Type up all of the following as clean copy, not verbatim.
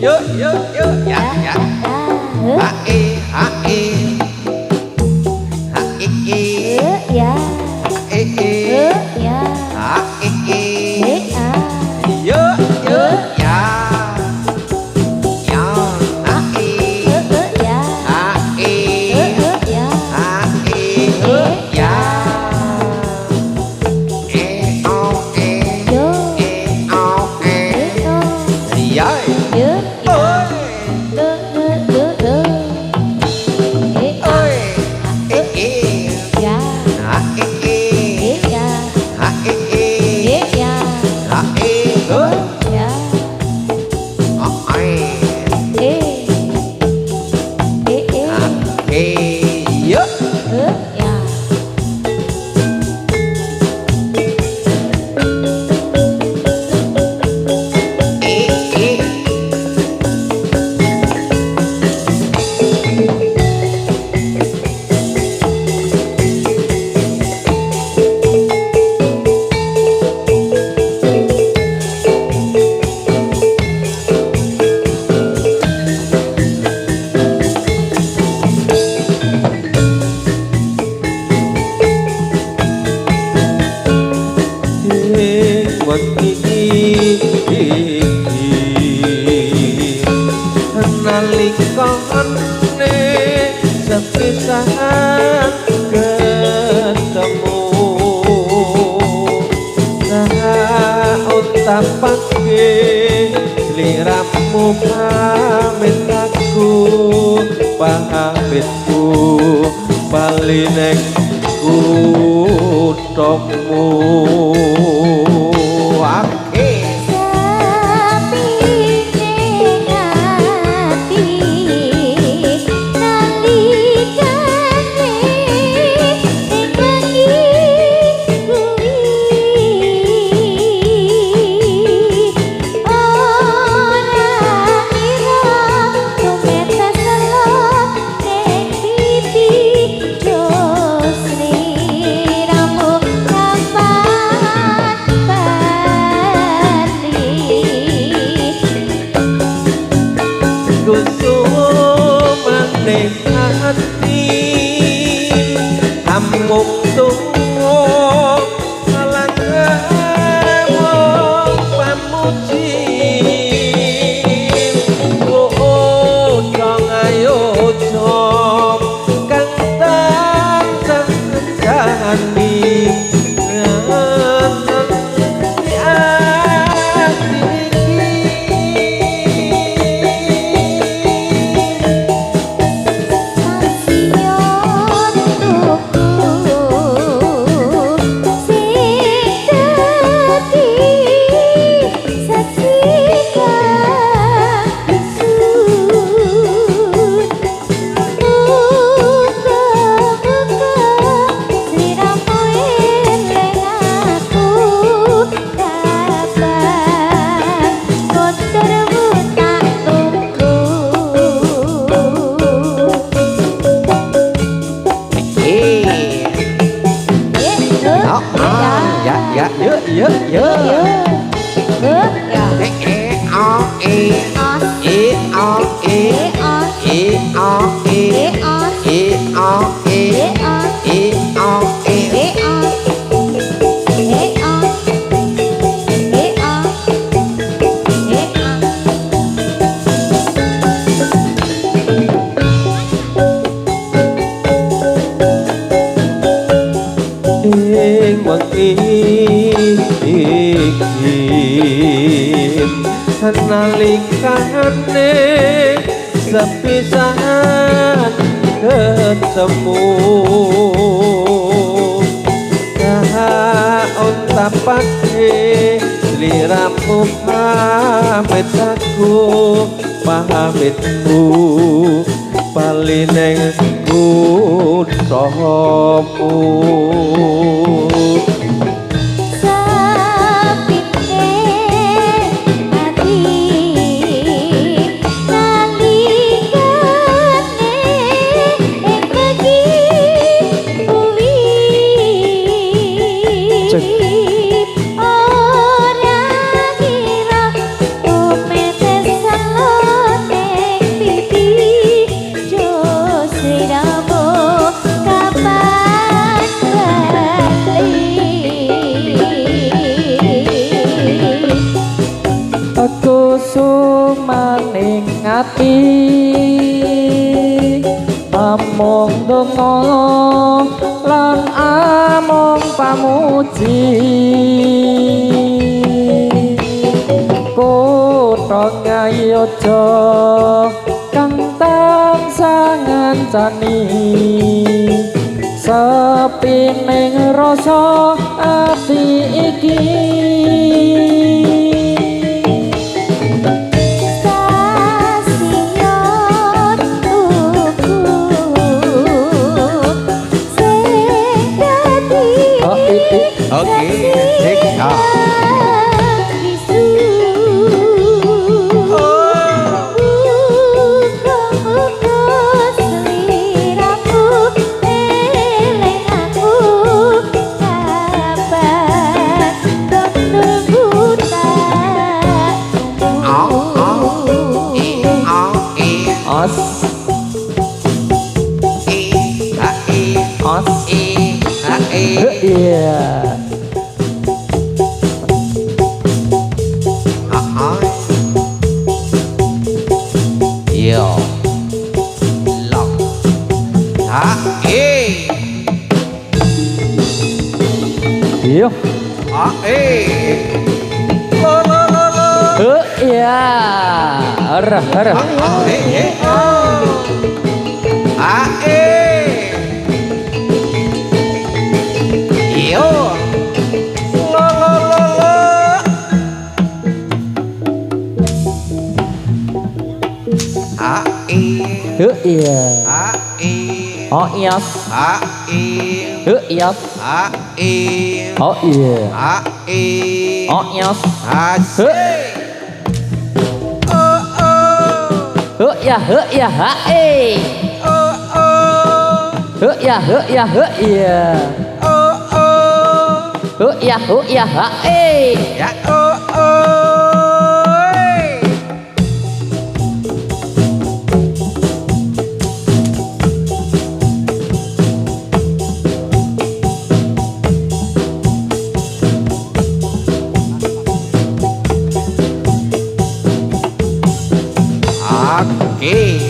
Yuk, yuk, yuk. Ya, ya. Hae, hae. Hae, ya. hae, ya. hae. ya. Yuk, yuk, ya. Ya, hae. ya. Hae. ya. Hae, ya. O, Yo. o, Yai. Yo. Ôi. Ôi. Ya. Ha, ya. ha, ya. ha, good. ya. Ôi. Yup. ya. Nalikane sepisahan ketemu untapake liramu pamit aku pamitku bali ning kuthamu. Amung tunggu alang wong pamuji dong ayo jom kang tansah kenjani dạ dứa dứa dứa ya. e o e e o e e o e e o e e o e nalikane sepisahan ketemu untapake liramu pamit aku pamitku bali ning kuthamu. Ora kira umete selo ning ati among donga lan among pamuji kutha ngayoja kang tansah ngancani sepi ning rasa ati iki Oke, cek ya. Yo Lọc yo iya arah arah Yo iya oh iya iya oh iya oh iya ya ya Ya Oke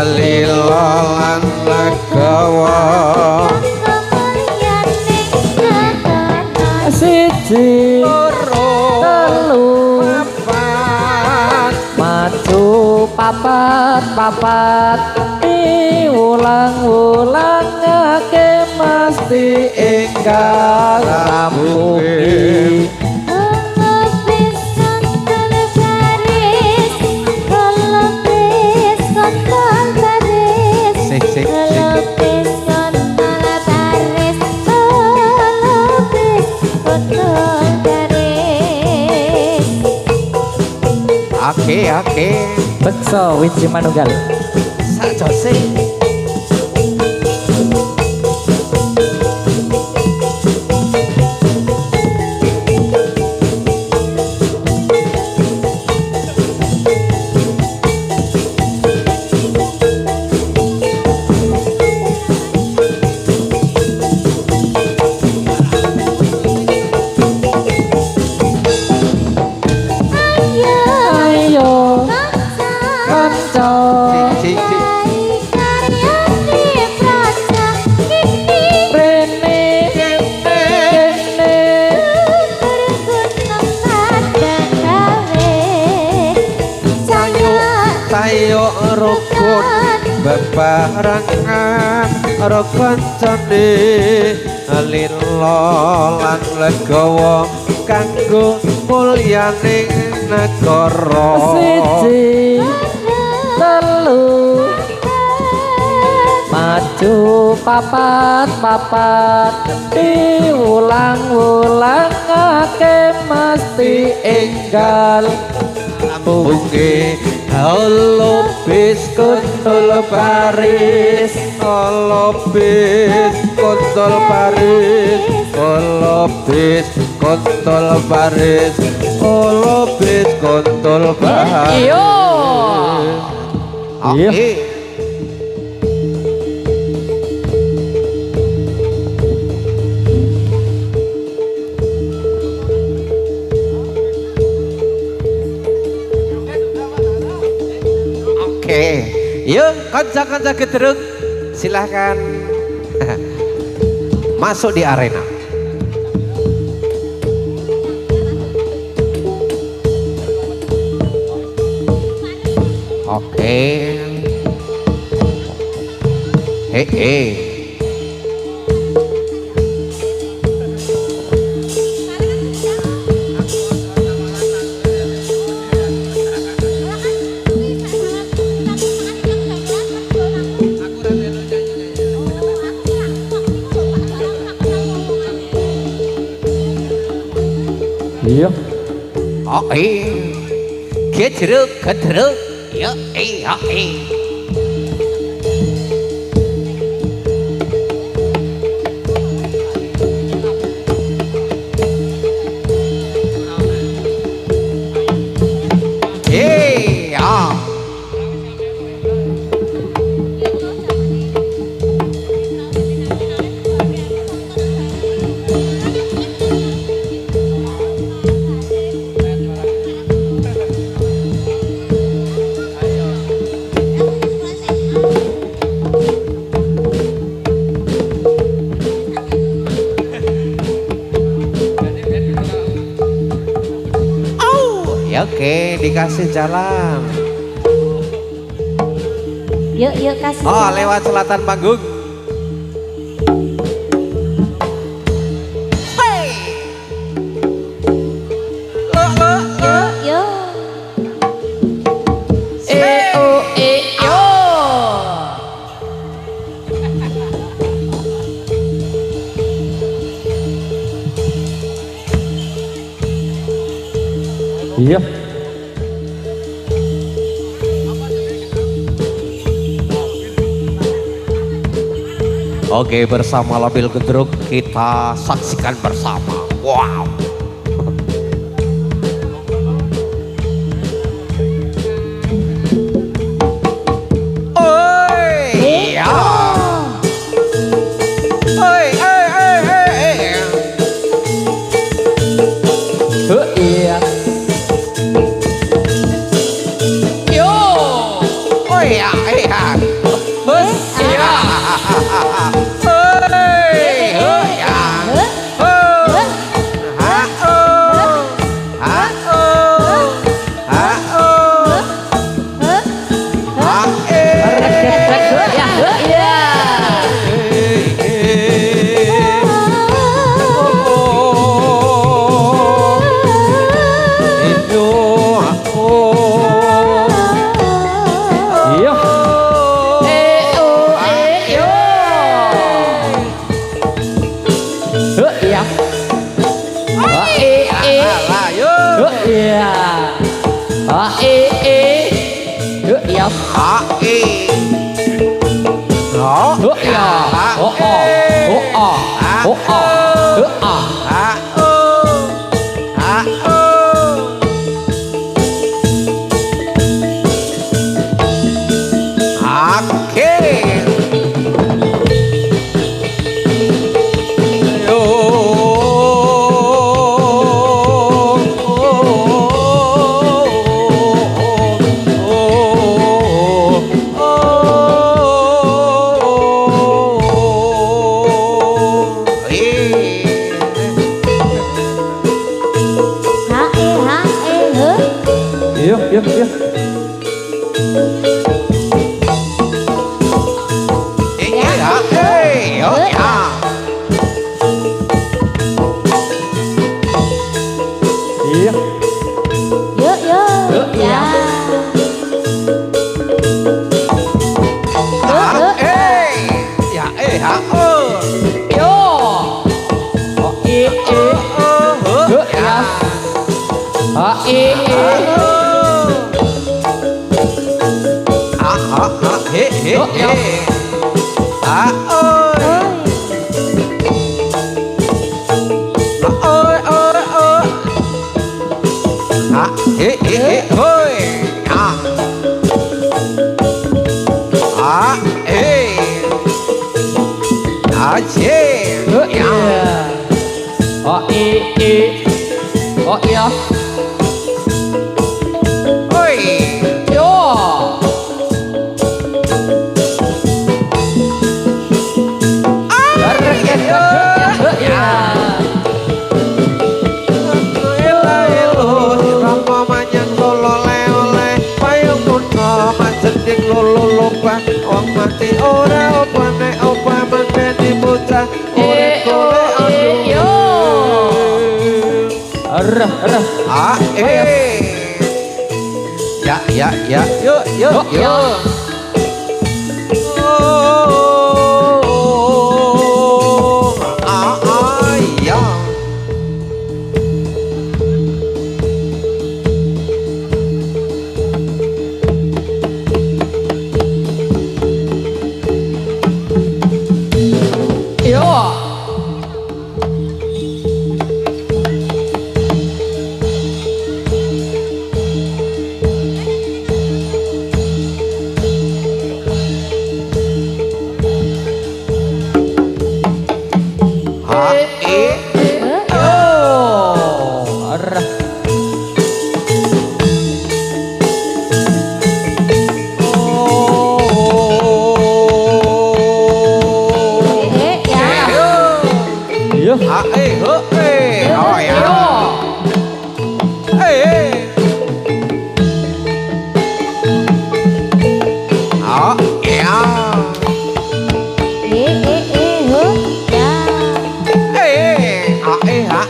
Lilalan legawa siji loro telu papat maju papat ulang ngake mesti enggal rampung Oke bekso wiji manunggal sajose ayo kanca cik bebarengan karo kancane lilo lan legawa kanggo mulyaning negara Siji telu maju papat diulang-ulangake mesti enggal Bunge halo bis kuntul baris halo bis kuntul baris halo bis kuntul baris halo bis kuntul baris Iya. Iya. Oke. Oke, yuk kanca-kanca gedruk silahkan masuk di arena. Oke, Iya. oke, gedruk, yuk, oke. Iya. Ya oke, dikasih jalan. Yuk kasih. Oh, jalan. lewat selatan panggung. Hey. Yuk. Yo. Iya. Oke, bersama Labil Gedruk kita saksikan bersama. Wow. Oi, ya. Oi. Iya. Yo. Oh iya. Bus. Iya. Oi, oh ya. Huh? Oh. Huh? Ha. Yo yo. Ah ơi. Ôi. Ơi ơi ơi. À ơi. À. À ê. À chê. Yo iya. Oh i. Oh iya. Ôi. Yo. Wong mati ora apa nek apa mandeni bocah urip Yo golek yo. Arah arah. Ah ya ya ya yuk yuk Yo yo. Ah ah ya Yo. ah Oh. Arah. Ya. Yo. ah oh ya Yo. ah ya Ya.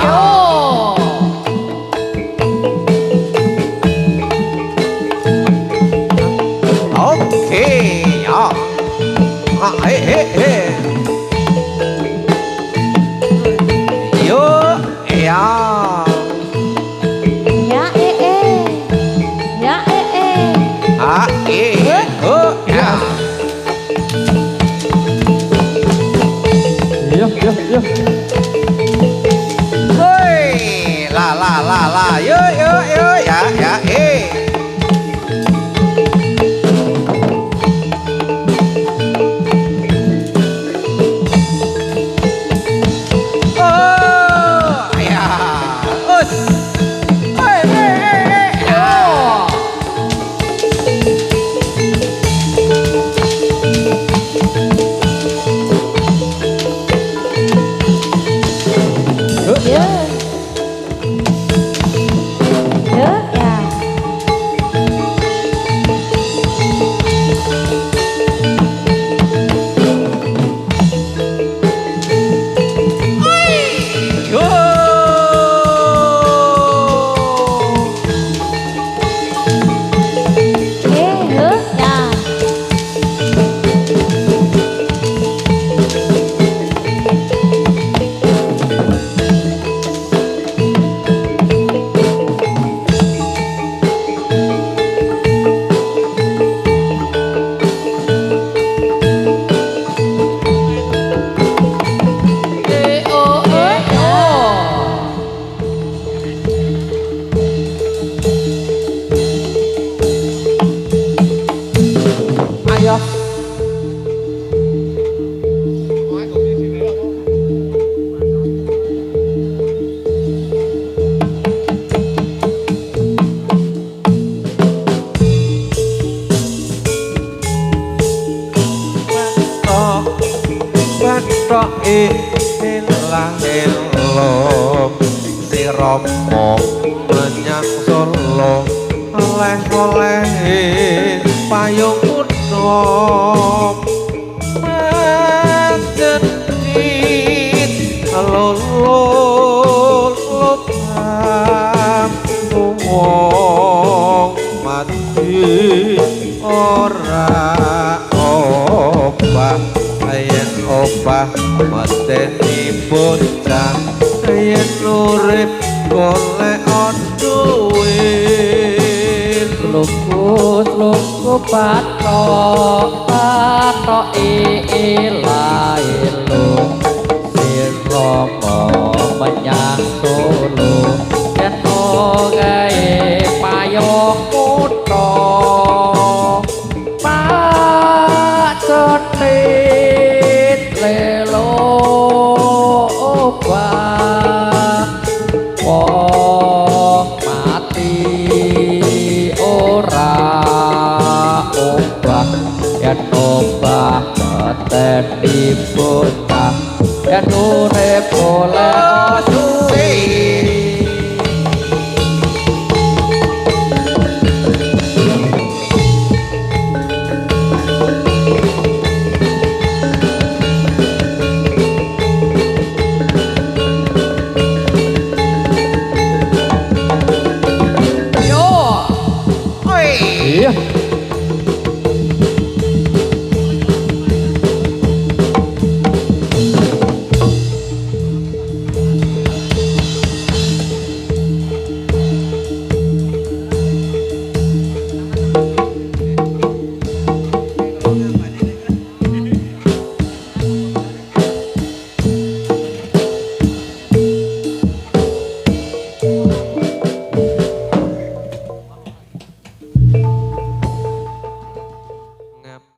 Yo. oke ya ah yo ya Ya Ya ah ya Yo yo yo. Hei, la, yo, ya, Oh, ya, us, Yo. Ya. Ya. yo, Ya. Ayo. batok ilang elom si romo menyang solo oleh payung unom majenit lolol lotam wong mati ora obah yen obah mateni bocah yen urip golek duit Lupus lupus. ku pato pato lailo sira menyang solo yen gawe payung kutha pacotit lelo obah wong mati ora obah yen obah mateni bocah yen urip oleh